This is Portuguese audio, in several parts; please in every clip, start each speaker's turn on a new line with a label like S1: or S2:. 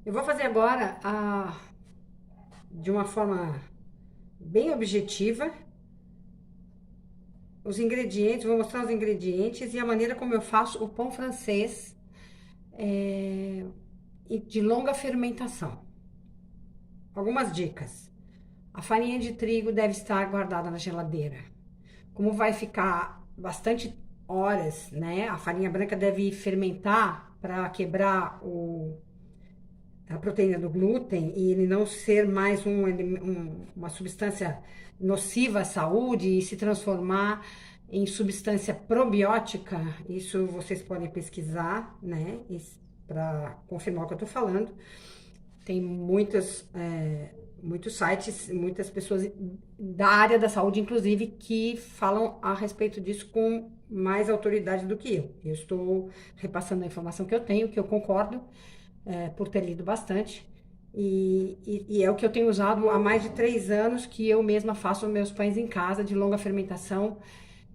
S1: Eu vou fazer agora de uma forma bem objetiva os ingredientes, vou mostrar os ingredientes e a maneira como eu faço o pão francês de longa fermentação. Algumas dicas. A farinha de trigo deve estar guardada na geladeira. Como vai ficar bastante horas, né? A farinha branca deve fermentar para quebrar a proteína do glúten e ele não ser mais uma substância nociva à saúde e se transformar em substância probiótica. Isso vocês podem pesquisar, né? Para confirmar o que eu tô falando. Tem muitos sites, muitas pessoas da área da saúde, inclusive, que falam a respeito disso com mais autoridade do que eu. Eu estou repassando a informação que eu tenho, que eu concordo, por ter lido bastante. E é o que eu tenho usado há mais de 3 anos, que eu mesma faço meus pães em casa, de longa fermentação.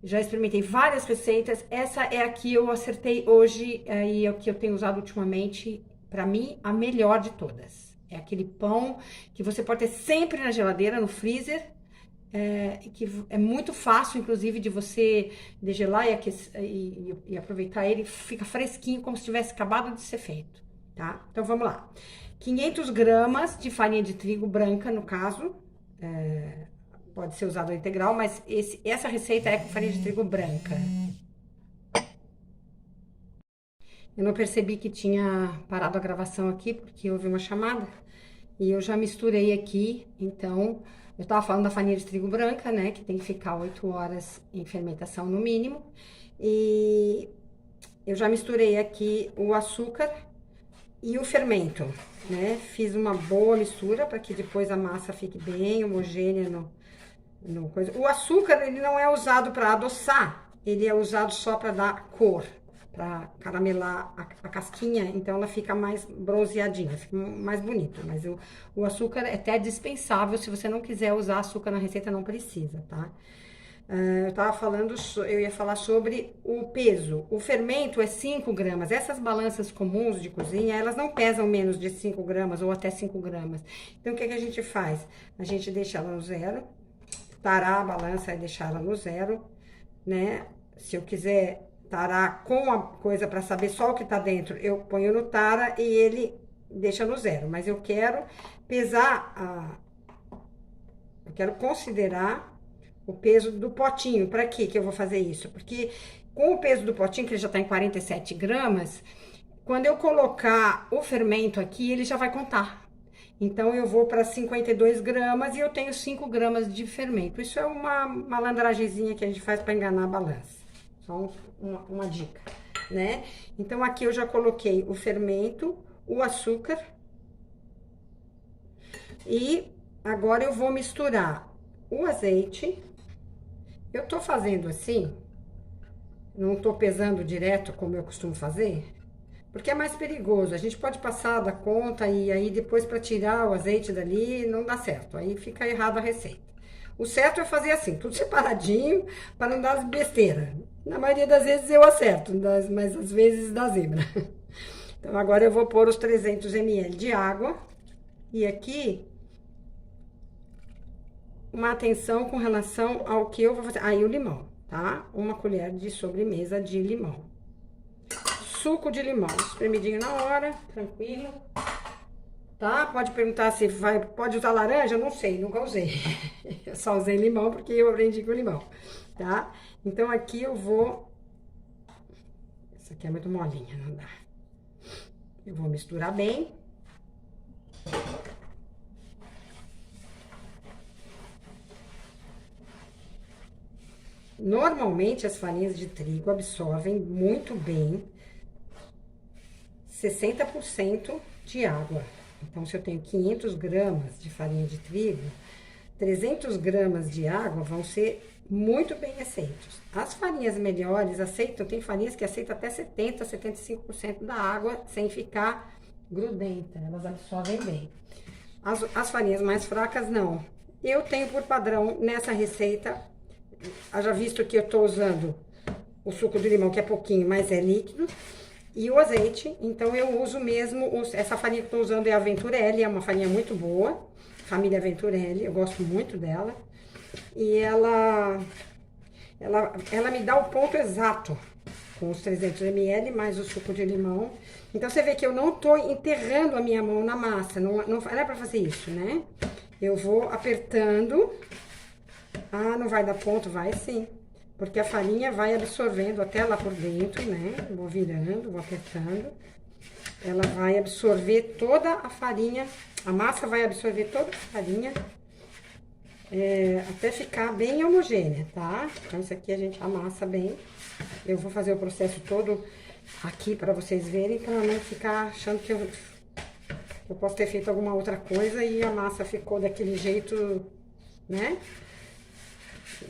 S1: Já experimentei várias receitas. Essa é a que eu acertei hoje e é o que eu tenho usado ultimamente. Para mim, a melhor de todas. É aquele pão que você pode ter sempre na geladeira, no freezer, que é muito fácil, inclusive, de você degelar e aproveitar ele, fica fresquinho, como se tivesse acabado de ser feito, tá? Então, vamos lá. 500 gramas de farinha de trigo branca, no caso, pode ser usado a integral, mas essa receita é com farinha de trigo branca. Eu não percebi que tinha parado a gravação aqui, porque houve uma chamada. E eu já misturei aqui, então, eu tava falando da farinha de trigo branca, né? Que tem que ficar 8 horas em fermentação no mínimo. E eu já misturei aqui o açúcar e o fermento, né? Fiz uma boa mistura para que depois a massa fique bem homogênea no coisa. O açúcar, ele não é usado para adoçar, ele é usado só para dar cor, para caramelar a casquinha, então ela fica mais bronzeadinha, fica mais bonito. Mas o açúcar é até dispensável, se você não quiser usar açúcar na receita, não precisa, tá? Eu ia falar sobre o peso. O fermento é 5 gramas. Essas balanças comuns de cozinha, elas não pesam menos de 5 gramas ou até 5 gramas. Então, o que a gente faz? A gente deixa ela no zero, tarar a balança e deixar ela no zero, né? Se eu quiser tarar com a coisa para saber só o que tá dentro, eu ponho no tara e ele deixa no zero. Mas eu quero pesar eu quero considerar o peso do potinho. Para que eu vou fazer isso? Porque com o peso do potinho, que ele já tá em 47 gramas, quando eu colocar o fermento aqui, ele já vai contar. Então, eu vou para 52 gramas e eu tenho 5 gramas de fermento. Isso é uma malandragemzinha que a gente faz para enganar a balança. Só uma dica, né? Então, aqui eu já coloquei o fermento, o açúcar. E agora eu vou misturar o azeite. Eu tô fazendo assim, não tô pesando direto como eu costumo fazer, porque é mais perigoso. A gente pode passar da conta e aí depois para tirar o azeite dali não dá certo. Aí fica errado a receita. O certo é fazer assim, tudo separadinho, para não dar besteira. Na maioria das vezes eu acerto, mas às vezes dá zebra. Então agora eu vou pôr os 300 ml de água. E aqui, uma atenção com relação ao que eu vou fazer. Aí o limão, tá? Uma colher de sobremesa de limão. Suco de limão, espremidinho na hora, tranquilo. Tá? Pode perguntar se pode usar laranja? Não sei, nunca usei. Eu só usei limão porque eu aprendi com limão, tá? Então aqui eu vou... Essa aqui é muito molinha, não dá. Eu vou misturar bem. Normalmente as farinhas de trigo absorvem muito bem 60% de água. Então, se eu tenho 500 gramas de farinha de trigo, 300 gramas de água vão ser muito bem aceitos. As farinhas melhores aceitam, tem farinhas que aceitam até 70, 75% da água sem ficar grudenta, elas absorvem bem. As farinhas mais fracas, não. Eu tenho por padrão, nessa receita, haja visto que eu tô usando o suco de limão, que é pouquinho, mas é líquido. e o azeite. Então eu uso mesmo, essa farinha que eu tô usando é a Venturelli, é uma farinha muito boa, família Venturelli, eu gosto muito dela. E ela me dá o ponto exato, com os 300 ml mais o suco de limão. Então você vê que eu não tô enterrando a minha mão na massa, não é pra fazer isso, né? Eu vou apertando. Ah, não vai dar ponto? Vai sim. Porque a farinha vai absorvendo até lá por dentro, né? Vou virando, vou apertando. Ela vai absorver toda a farinha, a massa vai absorver toda a farinha, até ficar bem homogênea, tá? Então, isso aqui a gente amassa bem. Eu vou fazer o processo todo aqui pra vocês verem, pra não ficar achando que eu posso ter feito alguma outra coisa e a massa ficou daquele jeito, né?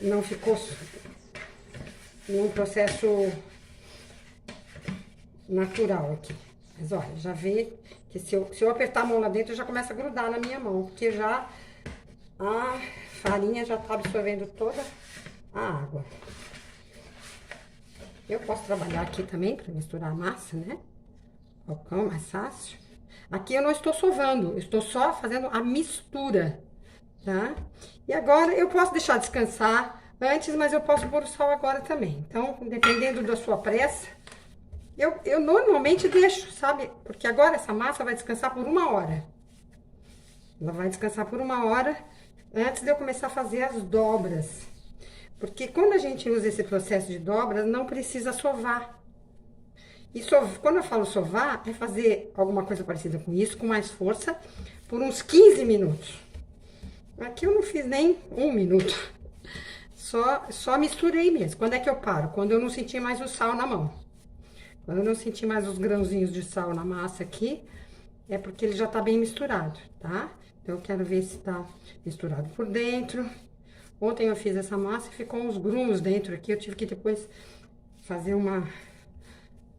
S1: Não ficou num processo natural aqui. Mas olha, já vê que se eu apertar a mão lá dentro, já começa a grudar na minha mão, porque já a farinha já tá absorvendo toda a água. Eu posso trabalhar aqui também para misturar a massa, né? Falcão, mais fácil. Aqui eu não estou sovando, eu estou só fazendo a mistura, tá? E agora eu posso deixar descansar antes, mas eu posso pôr o sal agora também. Então, dependendo da sua pressa, eu normalmente deixo, sabe? Porque agora essa massa vai descansar por 1 hora. Ela vai descansar por 1 hora antes de eu começar a fazer as dobras. Porque quando a gente usa esse processo de dobras, não precisa sovar. E quando eu falo sovar, é fazer alguma coisa parecida com isso, com mais força, por uns 15 minutos. Aqui eu não fiz nem 1 minuto. Só misturei mesmo. Quando é que eu paro? Quando eu não senti mais o sal na mão. Quando eu não senti mais os grãozinhos de sal na massa aqui, é porque ele já tá bem misturado, tá? Então, eu quero ver se tá misturado por dentro. Ontem eu fiz essa massa e ficou uns grumos dentro aqui. Eu tive que depois fazer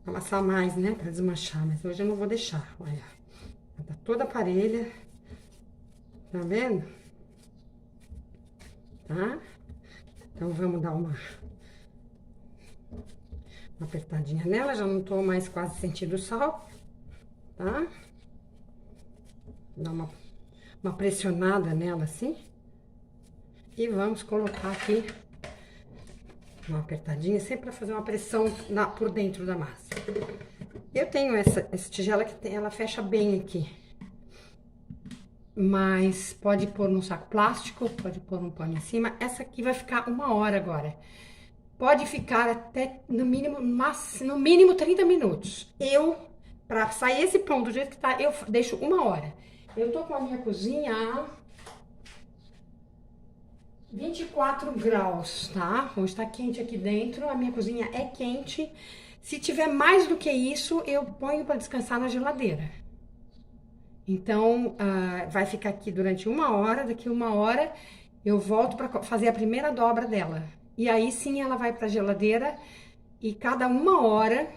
S1: amassar mais, né? Pra desmanchar. Mas hoje eu não vou deixar, olha. Ela tá toda parelha. Tá vendo? Tá? Então, vamos dar uma apertadinha nela. Já não tô mais quase sentindo o sal, tá? Dá uma pressionada nela assim. E vamos colocar aqui uma apertadinha, sempre para fazer uma pressão por dentro da massa. Eu tenho essa tigela que ela fecha bem aqui. Mas pode pôr num saco plástico, pode pôr um pano em cima. Essa aqui vai ficar 1 hora agora. Pode ficar até, no mínimo 30 minutos. Pra sair esse pão do jeito que tá, eu deixo 1 hora. Eu tô com a minha cozinha a 24 graus, tá? Hoje tá quente aqui dentro, a minha cozinha é quente. Se tiver mais do que isso, eu ponho pra descansar na geladeira. Então, vai ficar aqui durante 1 hora, daqui 1 hora eu volto pra fazer a primeira dobra dela. E aí sim ela vai pra geladeira e cada 1 hora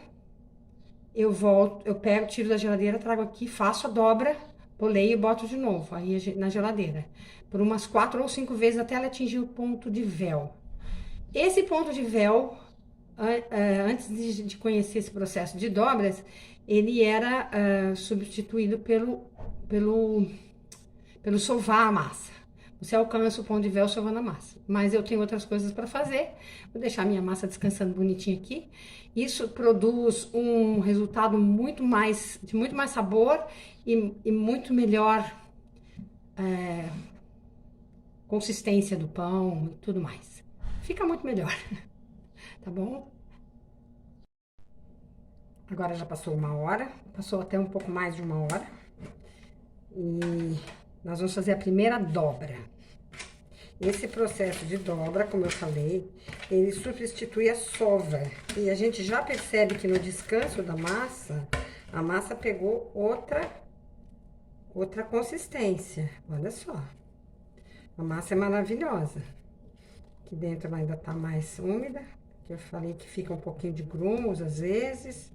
S1: eu volto, eu pego, tiro da geladeira, trago aqui, faço a dobra, poleio e boto de novo aí na geladeira. Por umas 4 ou 5 vezes até ela atingir o ponto de véu. Esse ponto de véu, antes de conhecer esse processo de dobras, ele era substituído pelo sovar a massa. Você alcança o ponto de véu sovando a massa. Mas eu tenho outras coisas para fazer. Vou deixar minha massa descansando bonitinha aqui. Isso produz um resultado de muito mais sabor e muito melhor consistência do pão e tudo mais. Fica muito melhor, tá bom? Agora já passou 1 hora, passou até um pouco mais de 1 hora. E nós vamos fazer a primeira dobra. Esse processo de dobra, como eu falei, ele substitui a sova. E a gente já percebe que no descanso da massa, a massa pegou outra consistência. Olha só. A massa é maravilhosa. Aqui dentro ela ainda tá mais úmida, que eu falei que fica um pouquinho de grumos às vezes,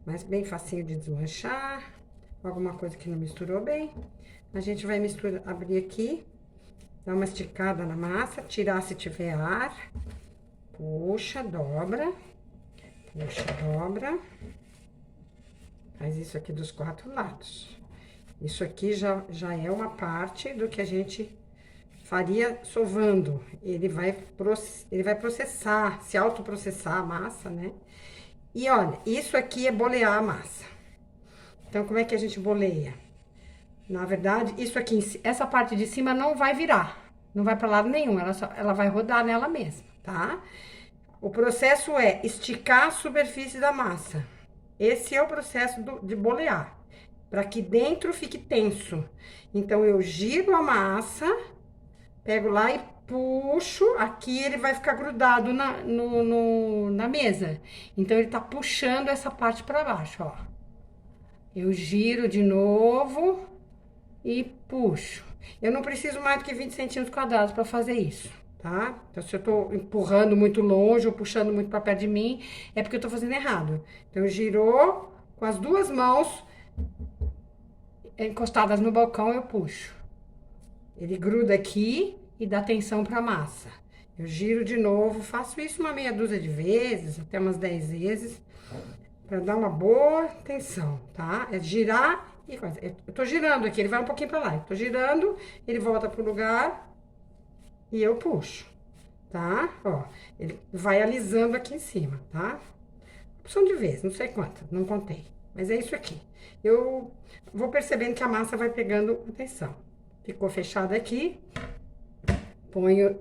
S1: mas bem facinho de desmanchar. Alguma coisa que não misturou bem. A gente vai abrir aqui, dar uma esticada na massa, tirar se tiver ar. Puxa, dobra. Puxa, dobra. Faz isso aqui dos 4 lados. Isso aqui já é uma parte do que a gente faria sovando. Ele vai processar, se autoprocessar a massa, né? E olha, isso aqui é bolear a massa. Então, como é que a gente boleia? Na verdade, isso aqui, essa parte de cima não vai virar. Não vai para lado nenhum, ela vai rodar nela mesma, tá? O processo é esticar a superfície da massa. Esse é o processo de bolear, para que dentro fique tenso. Então, eu giro a massa, pego lá e puxo, aqui ele vai ficar grudado na mesa. Então, ele tá puxando essa parte para baixo, ó. Eu giro de novo e puxo. Eu não preciso mais do que 20 centímetros quadrados para fazer isso, tá? Então, se eu tô empurrando muito longe ou puxando muito para perto de mim, é porque eu tô fazendo errado. Então, girou, com as 2 mãos encostadas no balcão, eu puxo. Ele gruda aqui e dá tensão pra massa. Eu giro de novo, faço isso uma meia dúzia de vezes, até umas 10 vezes, pra dar uma boa tensão, tá? É girar e coisa. Eu tô girando aqui, ele vai um pouquinho pra lá. Eu tô girando, ele volta pro lugar e eu puxo, tá? Ó, ele vai alisando aqui em cima, tá? Opção de vez, não sei quanto, não contei. Mas é isso aqui. Eu vou percebendo que a massa vai pegando tensão. Ficou fechada aqui. Ponho,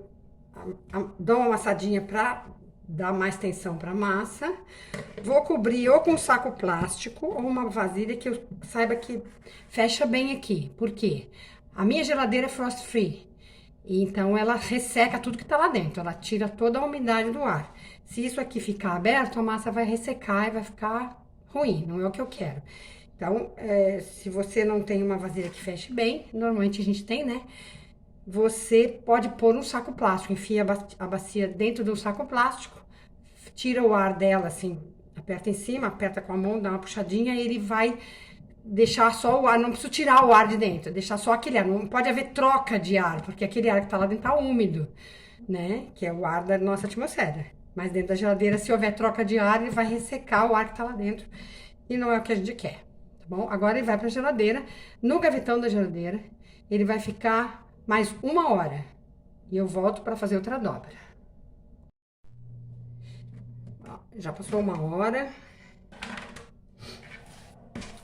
S1: dou uma amassadinha pra dar mais tensão pra massa. Vou cobrir ou com saco plástico ou uma vasilha que eu saiba que fecha bem aqui. Por quê? A minha geladeira é frost free. Então, ela resseca tudo que tá lá dentro. Ela tira toda a umidade do ar. Se isso aqui ficar aberto, a massa vai ressecar e vai ficar ruim. Não é o que eu quero. Então, se você não tem uma vasilha que feche bem, normalmente a gente tem, né? Você pode pôr um saco plástico, enfia a bacia dentro do saco plástico, tira o ar dela, assim, aperta em cima, aperta com a mão, dá uma puxadinha e ele vai deixar só o ar, não precisa tirar o ar de dentro, deixar só aquele ar, não pode haver troca de ar, porque aquele ar que tá lá dentro tá úmido, né? Que é o ar da nossa atmosfera. Mas dentro da geladeira, se houver troca de ar, ele vai ressecar o ar que tá lá dentro e não é o que a gente quer, tá bom? Agora ele vai pra geladeira, no gavetão da geladeira, ele vai ficar mais 1 hora e eu volto para fazer outra dobra. Ó, já passou 1 hora.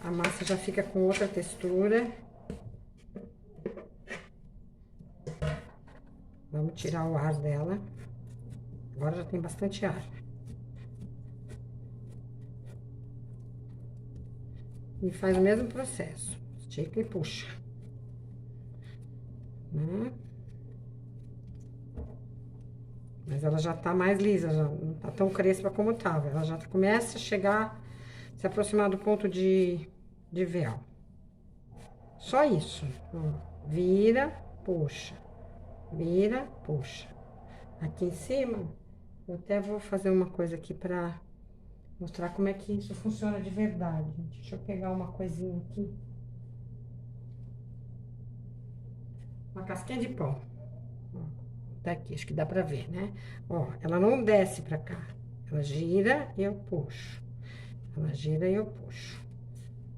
S1: A massa já fica com outra textura. Vamos tirar o ar dela. Agora já tem bastante ar. E faz o mesmo processo. Estica e puxa. Mas ela já tá mais lisa, já não tá tão crespa como tava. Ela já começa a chegar, se aproximar do ponto de véu. Só isso. Ó, vira, puxa. Vira, puxa. Aqui em cima, eu até vou fazer uma coisa aqui pra mostrar como é que isso funciona de verdade. Deixa eu pegar uma coisinha aqui. Uma casquinha de pão. Tá aqui, acho que dá pra ver, né? Ó, ela não desce pra cá. Ela gira e eu puxo. Ela gira e eu puxo.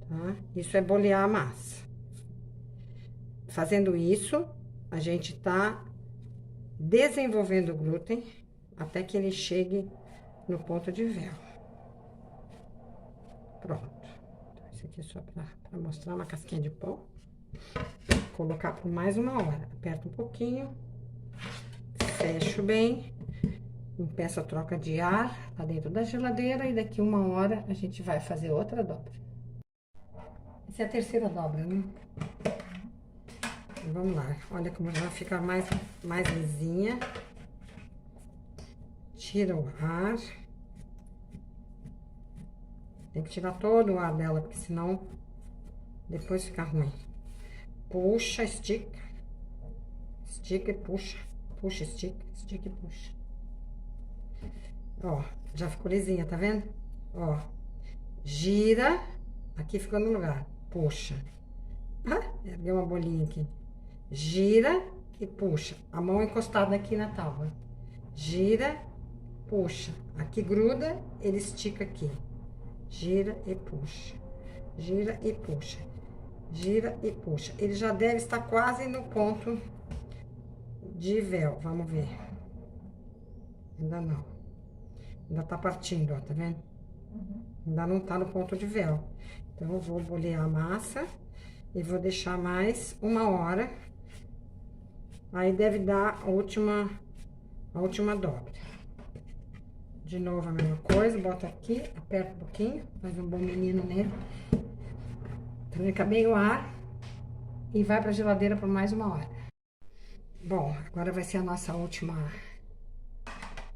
S1: Tá? Isso é bolear a massa. Fazendo isso, a gente tá desenvolvendo o glúten até que ele chegue no ponto de véu. Pronto. Então, esse aqui é só pra mostrar uma casquinha de pão. Vou colocar por mais 1 hora. Aperta um pouquinho. Fecho bem, impeço a troca de ar lá dentro da geladeira e daqui 1 hora a gente vai fazer outra dobra. Essa é a terceira dobra, né? Vamos lá, olha como já fica mais lisinha. Tira o ar. Tem que tirar todo o ar dela, porque senão depois fica ruim. Puxa, estica. Estica e puxa. Puxa, estica, estica e puxa. Ó, já ficou lisinha, tá vendo? Ó, gira, aqui ficou no lugar, puxa. Ah, ergueu uma bolinha aqui. Gira e puxa, a mão encostada aqui na tábua. Gira, puxa, aqui gruda, ele estica aqui. Gira e puxa. gira e puxa, gira e puxa. Ele já deve estar quase no ponto de véu, vamos ver. Ainda não. Ainda tá partindo, ó, tá vendo? Ainda não tá no ponto de véu. Então, eu vou bolear a massa e vou deixar mais 1 hora. Aí, deve dar a última dobra. De novo a mesma coisa, bota aqui, aperta um pouquinho, faz um bom menino nele. Tranca bem o ar e vai pra geladeira por mais 1 hora. Bom, agora vai ser a nossa última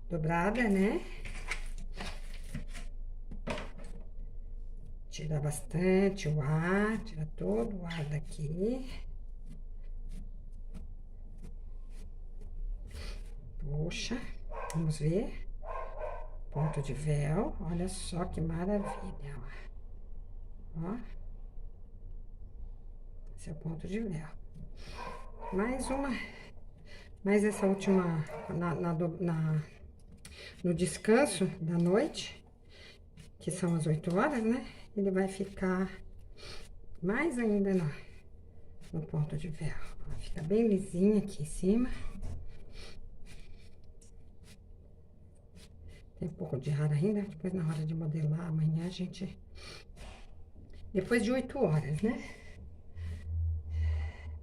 S1: dobrada, né? Tira bastante o ar, tira todo o ar daqui. Puxa, vamos ver. Ponto de véu, olha só que maravilha, ó. Esse é o ponto de véu. Mais essa última, no descanso da noite, que são as 8 horas, né? Ele vai ficar mais ainda no ponto de véu. Ó, fica bem lisinho aqui em cima. Tem um pouco de ar ainda, depois na hora de modelar, amanhã a gente... Depois de 8 horas, né?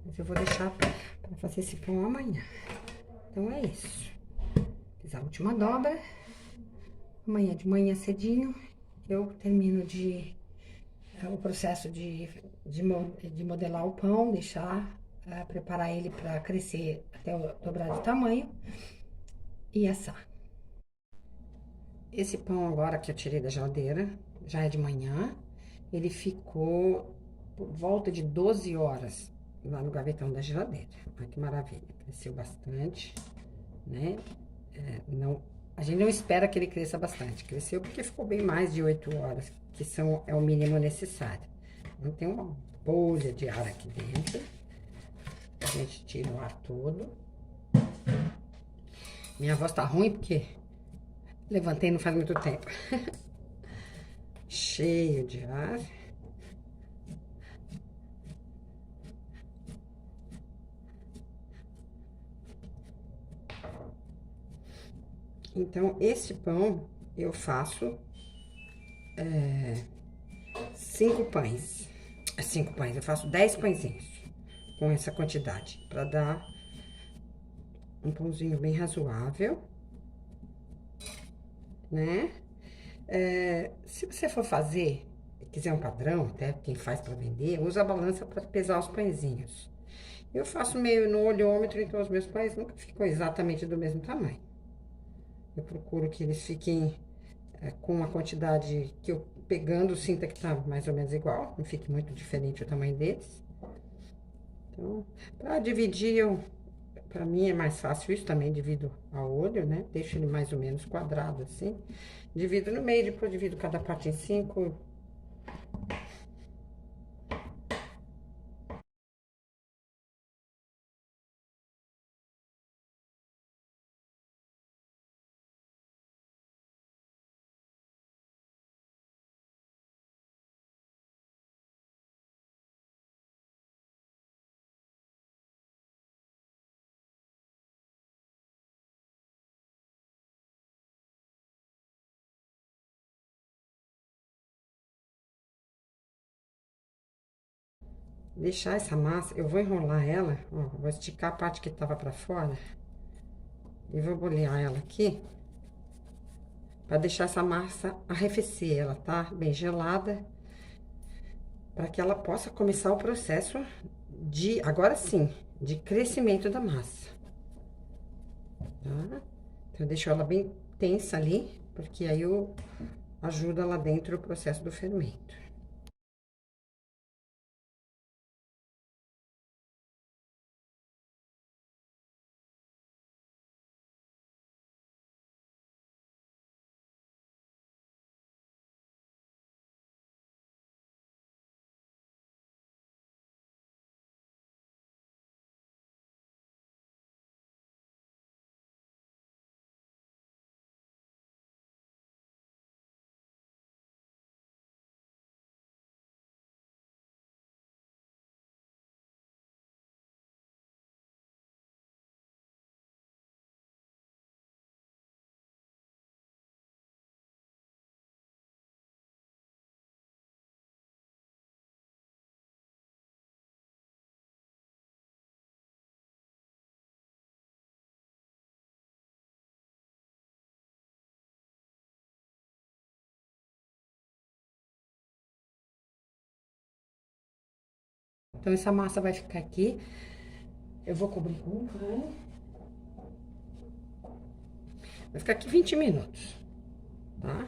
S1: Mas eu vou deixar pra fazer esse pão amanhã. Então, é isso. Fiz a última dobra. Amanhã de manhã cedinho, eu termino o processo de modelar o pão, deixar, preparar ele para crescer até dobrar de tamanho e assar. Esse pão agora que eu tirei da geladeira, já é de manhã, ele ficou por volta de 12 horas lá no gavetão da geladeira. Olha que maravilha, cresceu bastante, né? A gente não espera que ele cresça bastante, cresceu porque ficou bem mais de 8 horas, que é o mínimo necessário. Então, tem uma bolha de ar aqui dentro, a gente tira o ar todo. Minha voz tá ruim porque levantei não faz muito tempo. Cheio de ar. Então, esse pão eu faço 5 pães. 5 pães, eu faço 10 pãezinhos com essa quantidade, para dar um pãozinho bem razoável, né? Se você for fazer, quiser um padrão, até quem faz para vender, usa a balança para pesar os pãezinhos. Eu faço meio no olhômetro, então os meus pães nunca ficam exatamente do mesmo tamanho. Eu procuro que eles fiquem com uma quantidade que eu pegando sinta que tá mais ou menos igual, não fique muito diferente o tamanho deles. Então, para dividir, para mim é mais fácil isso, também divido a olho, né? Deixo ele mais ou menos quadrado assim. Divido no meio, depois divido cada parte em 5. Deixar essa massa, eu vou enrolar ela, ó, vou esticar a parte que tava pra fora e vou bolear ela aqui pra deixar essa massa arrefecer, ela tá bem gelada, para que ela possa começar o processo agora sim, de crescimento da massa, tá? Então, eu deixo ela bem tensa ali, porque aí ajuda lá dentro o processo do fermento. Então, essa massa vai ficar aqui. Eu vou cobrir com um pano. Vai ficar aqui 20 minutos, tá?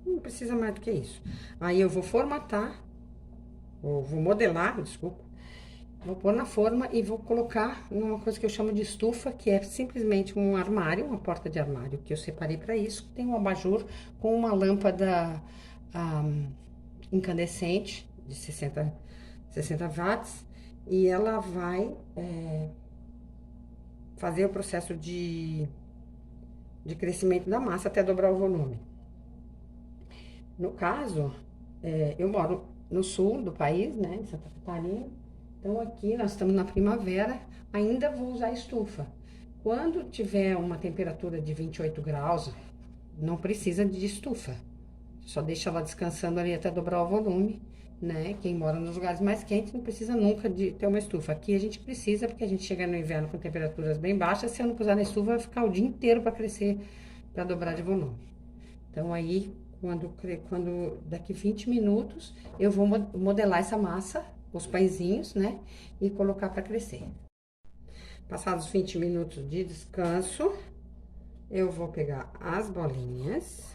S1: Não precisa mais do que isso. Aí eu vou formatar, ou vou modelar, desculpa. Vou pôr na forma e vou colocar numa coisa que eu chamo de estufa, que é simplesmente um armário, uma porta de armário que eu separei para isso. Tem um abajur com uma lâmpada incandescente de 60 watts e ela vai fazer o processo de crescimento da massa até dobrar o volume. No caso, eu moro no sul do país, né, em Santa Catarina. Então, aqui nós estamos na primavera, ainda vou usar estufa. Quando tiver uma temperatura de 28 graus, não precisa de estufa. Só deixa ela descansando ali até dobrar o volume, né? Quem mora nos lugares mais quentes não precisa nunca de ter uma estufa. Aqui a gente precisa, porque a gente chega no inverno com temperaturas bem baixas. Se eu não puser na estufa, vai ficar o dia inteiro para crescer, para dobrar de volume. Então, aí, quando daqui 20 minutos, eu vou modelar essa massa, os pãezinhos, né? E colocar para crescer. Passados 20 minutos de descanso, eu vou pegar as bolinhas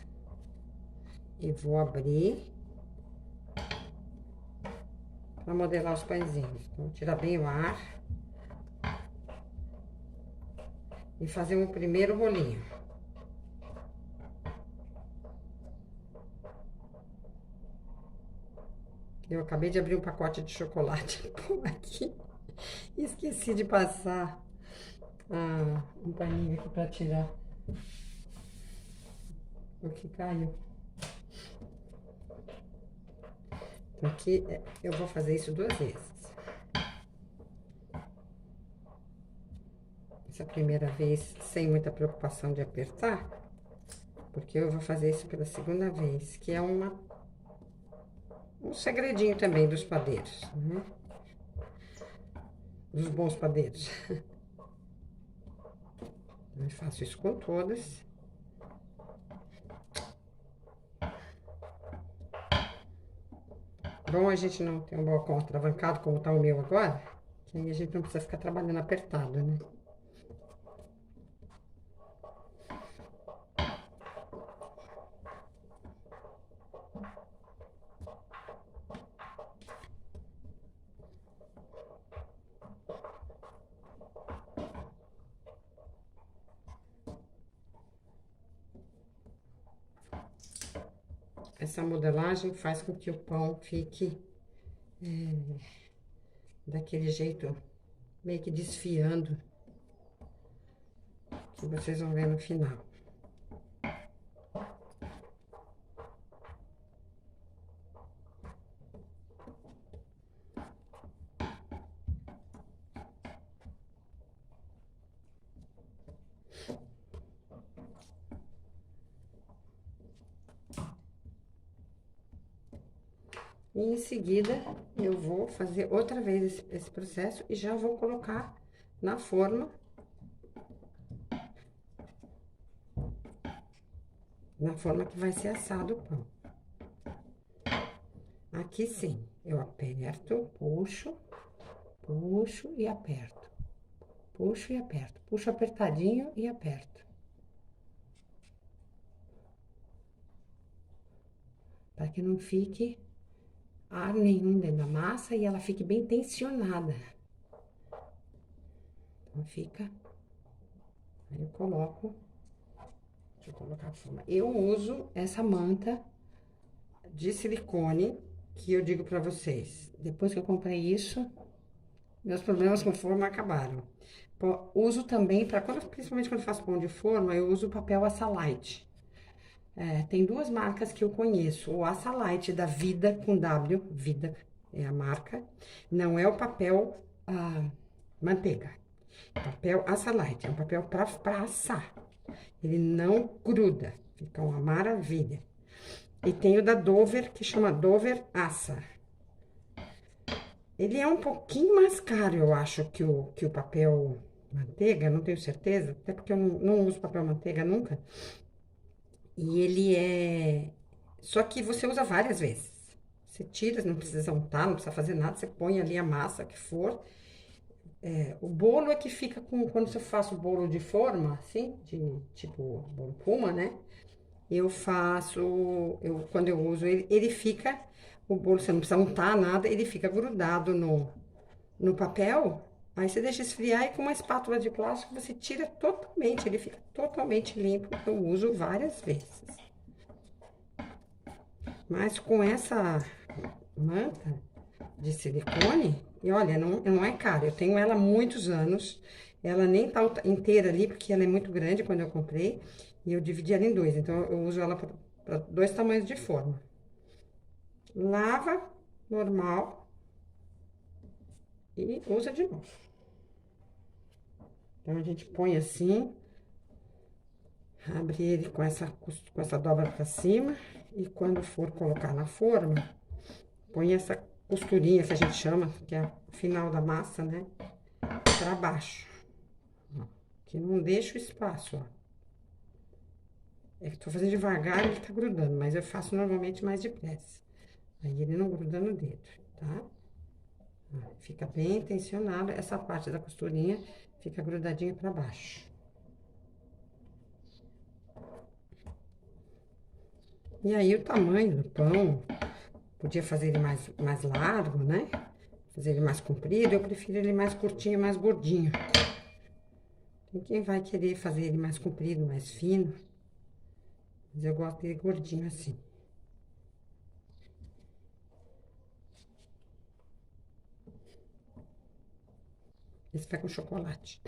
S1: e vou abrir para modelar os pãezinhos. Então, tirar bem o ar e fazer um primeiro rolinho. Eu acabei de abrir um pacote de chocolate aqui e esqueci de passar um paninho aqui para tirar o que caiu. Então, aqui eu vou fazer isso 2 vezes. Essa primeira vez sem muita preocupação de apertar, porque eu vou fazer isso pela segunda vez, que é um segredinho também dos padeiros, né? Dos bons padeiros. Eu faço isso com todas. Bom a gente não ter um balcão atravancado como tá o meu agora, que aí a gente não precisa ficar trabalhando apertado, né? Essa modelagem faz com que o pão fique daquele jeito, meio que desfiando, que vocês vão ver no final. E em seguida, eu vou fazer outra vez esse processo e já vou colocar na forma. Na forma que vai ser assado o pão. Aqui sim, eu aperto, puxo e aperto. Puxo e aperto. Puxo apertadinho e aperto. Para que não fique ar nenhum dentro da massa e ela fique bem tensionada. Então, fica... Aí eu coloco... Deixa eu colocar a forma. Eu uso essa manta de silicone, que eu digo pra vocês. Depois que eu comprei isso, meus problemas com forma acabaram. Uso também, principalmente quando faço pão de forma, eu uso o papel Assalite. Tem 2 marcas que eu conheço. O Assalite da Vida, com W, Vida é a marca. Não é o papel manteiga. Papel Assalite, é um papel pra assar. Ele não gruda, fica uma maravilha. E tem o da Dover, que chama Dover Assa. Ele é um pouquinho mais caro, eu acho, que o papel manteiga, não tenho certeza, até porque eu não uso papel manteiga nunca. E ele é... Só que você usa várias vezes. Você tira, não precisa untar, não precisa fazer nada, você põe ali a massa que for. O bolo é que fica com, quando você faz o bolo de forma, assim, de tipo bolo Puma, né? Quando eu uso ele, ele fica, o bolo você não precisa untar nada, ele fica grudado no papel. Aí você deixa esfriar e com uma espátula de plástico você tira totalmente, ele fica totalmente limpo. Eu uso várias vezes. Mas com essa manta de silicone, e olha, não é cara, eu tenho ela há muitos anos. Ela nem tá inteira ali, porque ela é muito grande quando eu comprei. E eu dividi ela em dois, então eu uso ela para dois tamanhos de forma. Lava, normal, e usa de novo. Então, a gente põe assim, abre ele com essa dobra pra cima, e quando for colocar na forma, põe essa costurinha que a gente chama, que é o final da massa, né? Pra baixo. Ó, que não deixa o espaço, ó. É que tô fazendo devagar e ele tá grudando, mas eu faço normalmente mais depressa. Aí ele não gruda no dedo, tá? Ó, fica bem tensionado, essa parte da costurinha fica grudadinha pra baixo. E aí o tamanho do pão, podia fazer ele mais largo, né? Fazer ele mais comprido, eu prefiro ele mais curtinho, mais gordinho. Tem quem vai querer fazer ele mais comprido, mais fino. Mas eu gosto dele gordinho assim. Esse vai com chocolate.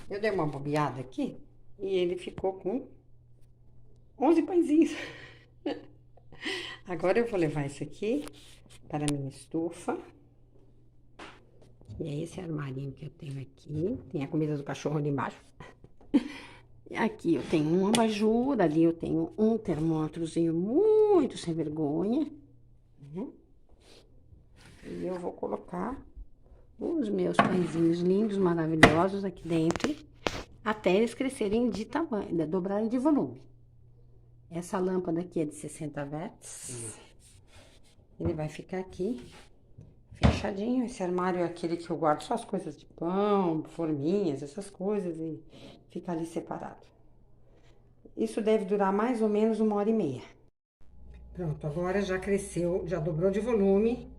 S1: Eu dei uma bobeada aqui e ele ficou com 11 pãezinhos. Agora eu vou levar isso aqui para a minha estufa. E é esse armarinho que eu tenho aqui. Tem a comida do cachorro ali embaixo. E aqui eu tenho um abajur, ali eu tenho um termômetrozinho muito sem vergonha. Né? E eu vou colocar os meus pãezinhos lindos, maravilhosos aqui dentro, até eles crescerem de tamanho, dobrarem de volume. Essa lâmpada aqui é de 60 watts. Ele vai ficar aqui fechadinho. Esse armário é aquele que eu guardo só as coisas de pão, forminhas, essas coisas, e fica ali separado. Isso deve durar mais ou menos 1h30. Pronto, agora já cresceu, já dobrou de volume.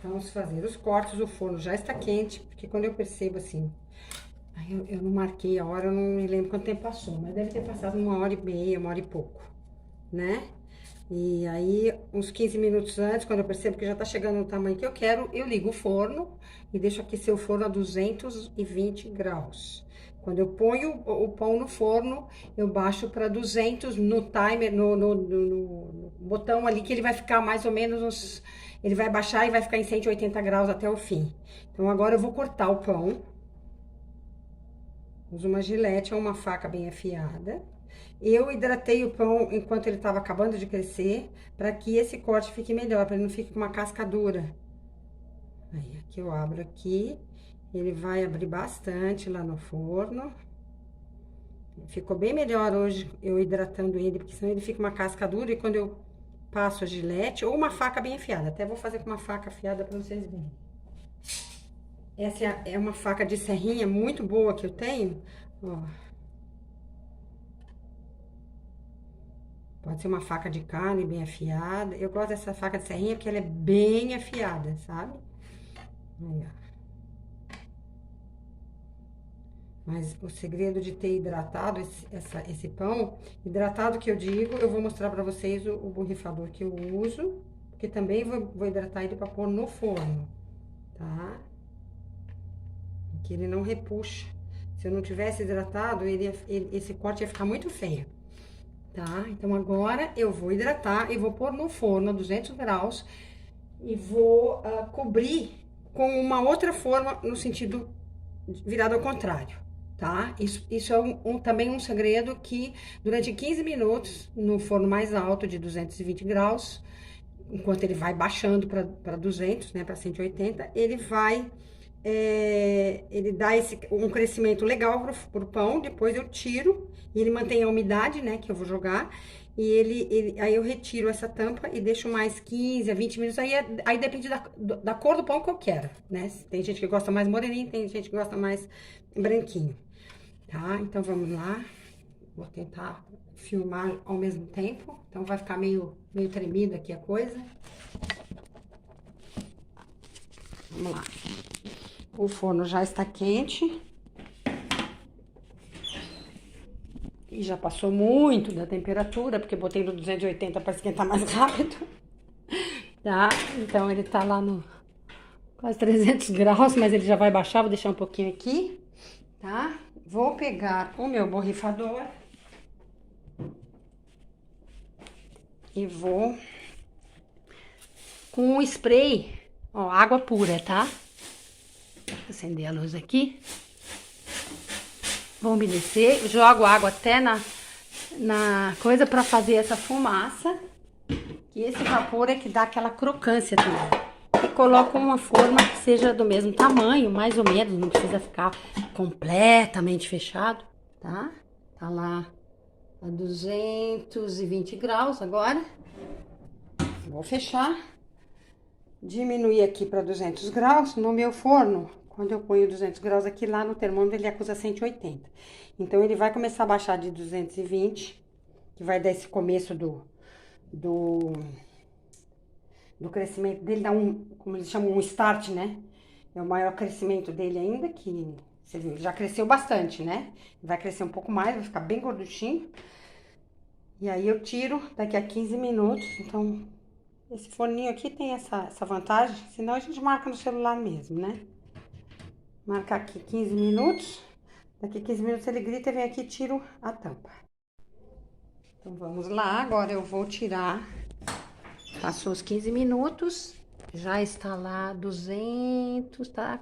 S1: Vamos fazer os cortes, o forno já está quente, porque quando eu percebo assim, eu não marquei a hora, eu não me lembro quanto tempo passou, mas deve ter passado 1h30, 1h e pouco, né? E aí, uns 15 minutos antes, quando eu percebo que já tá chegando no tamanho que eu quero, eu ligo o forno e deixo aquecer o forno a 220 graus. Quando eu ponho o pão no forno, eu baixo para 200 no timer, no botão ali, que ele vai ficar mais ou menos uns... Ele vai baixar e vai ficar em 180 graus até o fim. Então, agora eu vou cortar o pão. Uso uma gilete ou uma faca bem afiada. Eu hidratei o pão enquanto ele estava acabando de crescer, para que esse corte fique melhor, para ele não fique com uma casca dura. Aí, aqui eu abro aqui, ele vai abrir bastante lá no forno. Ficou bem melhor hoje eu hidratando ele, porque senão ele fica uma casca dura e quando eu passo a gilete, ou uma faca bem afiada, até vou fazer com uma faca afiada para vocês verem. Essa é uma faca de serrinha muito boa que eu tenho, ó. Pode ser uma faca de carne bem afiada. Eu gosto dessa faca de serrinha porque ela é bem afiada, sabe? Aí, ó. Mas o segredo de ter hidratado esse pão, hidratado que eu digo, eu vou mostrar pra vocês o borrifador que eu uso, porque também vou hidratar ele pra pôr no forno, tá? Que ele não repuxa. Se eu não tivesse hidratado, esse corte ia ficar muito feio, tá? Então agora eu vou hidratar e vou pôr no forno a 200 graus e vou cobrir com uma outra forma no sentido virado ao contrário. Tá? Isso é também um segredo que durante 15 minutos, no forno mais alto de 220 graus, enquanto ele vai baixando para 200, né, para 180, ele vai, ele dá um crescimento legal pro pão, depois eu tiro, e ele mantém a umidade, né, que eu vou jogar, e aí eu retiro essa tampa e deixo mais 15 a 20 minutos, aí depende da cor do pão que eu quero, né, tem gente que gosta mais moreninho, tem gente que gosta mais branquinho. Tá? Então, vamos lá. Vou tentar filmar ao mesmo tempo. Então, vai ficar meio tremido aqui a coisa. Vamos lá. O forno já está quente. E já passou muito da temperatura, porque botei no 280 para esquentar mais rápido. Tá? Então, ele tá lá no quase 300 graus, mas ele já vai baixar. Vou deixar um pouquinho aqui, tá? Vou pegar o meu borrifador e vou com um spray, ó, água pura, tá? Vou acender a luz aqui. Vou umedecer, jogo água até na coisa pra fazer essa fumaça. E esse vapor é que dá aquela crocância também. E coloco uma forma que seja do mesmo tamanho, mais ou menos, não precisa ficar completamente fechado, tá? Tá lá a 220 graus agora. Vou fechar, diminuir aqui para 200 graus. No meu forno, quando eu ponho 200 graus aqui, lá no termômetro ele acusa 180. Então, ele vai começar a baixar de 220, que vai dar esse começo do crescimento dele, dá como eles chamam, um start, né? É o maior crescimento dele ainda, que vocês viram, já cresceu bastante, né? Vai crescer um pouco mais, vai ficar bem gorduchinho. E aí eu tiro daqui a 15 minutos. Então, esse forninho aqui tem essa vantagem, senão a gente marca no celular mesmo, né? Marcar aqui 15 minutos. Daqui a 15 minutos ele grita e vem aqui e tiro a tampa. Então, vamos lá. Agora eu vou tirar. Passou os 15 minutos, já está lá 200, tá?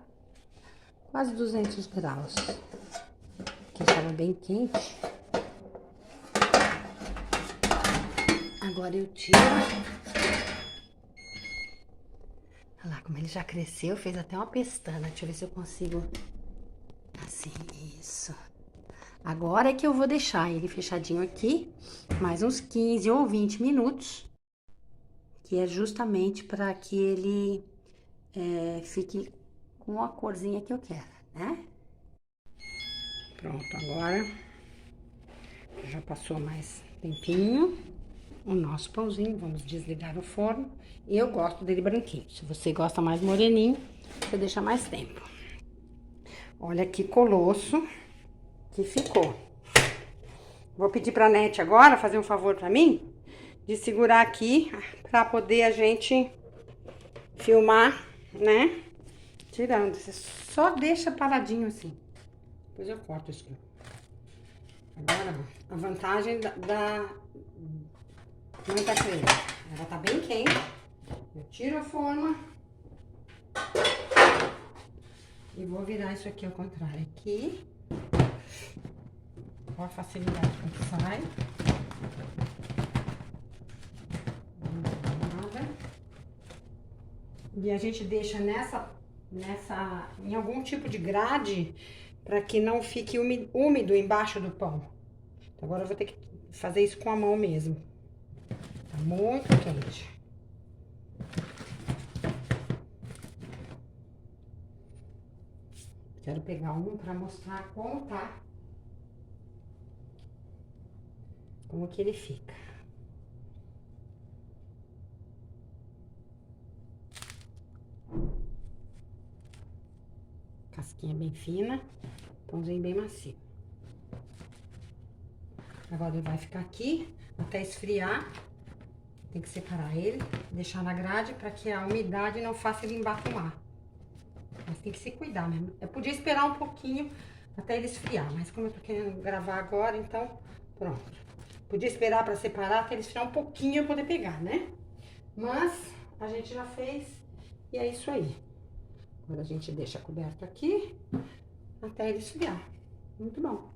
S1: Quase 200 graus. Aqui estava bem quente. Agora eu tiro. Olha lá como ele já cresceu, fez até uma pestana. Deixa eu ver se eu consigo. Assim, isso. Agora é que eu vou deixar ele fechadinho aqui, mais uns 15 ou 20 minutos. Que é justamente para que ele fique com a corzinha que eu quero, né? Pronto, agora já passou mais tempinho o nosso pãozinho. Vamos desligar o forno. Eu gosto dele branquinho. Se você gosta mais moreninho, você deixa mais tempo. Olha que colosso que ficou. Vou pedir pra Nete agora fazer um favor pra mim, de segurar aqui, pra poder a gente filmar, né? Tirando. Você só deixa paradinho assim. Depois eu corto isso aqui. Agora, a vantagem da manta creme. Ela tá bem quente. Eu tiro a forma. E vou virar isso aqui ao contrário. Aqui. Com a facilidade que sai. E a gente deixa em algum tipo de grade para que não fique úmido embaixo do pão. Então, agora eu vou ter que fazer isso com a mão mesmo. Tá muito quente. Quero pegar um para mostrar como tá. Como que ele fica. Casquinha bem fina, pãozinho bem macio. Agora ele vai ficar aqui até esfriar. Tem que separar ele, deixar na grade para que a umidade não faça ele embatumar. Mas tem que se cuidar mesmo. Eu podia esperar um pouquinho até ele esfriar, mas como eu tô querendo gravar agora, então pronto. Podia esperar para separar até ele esfriar um pouquinho eu poder pegar, né? Mas a gente já fez e é isso aí. Agora a gente deixa coberto aqui até ele esfriar. Muito bom.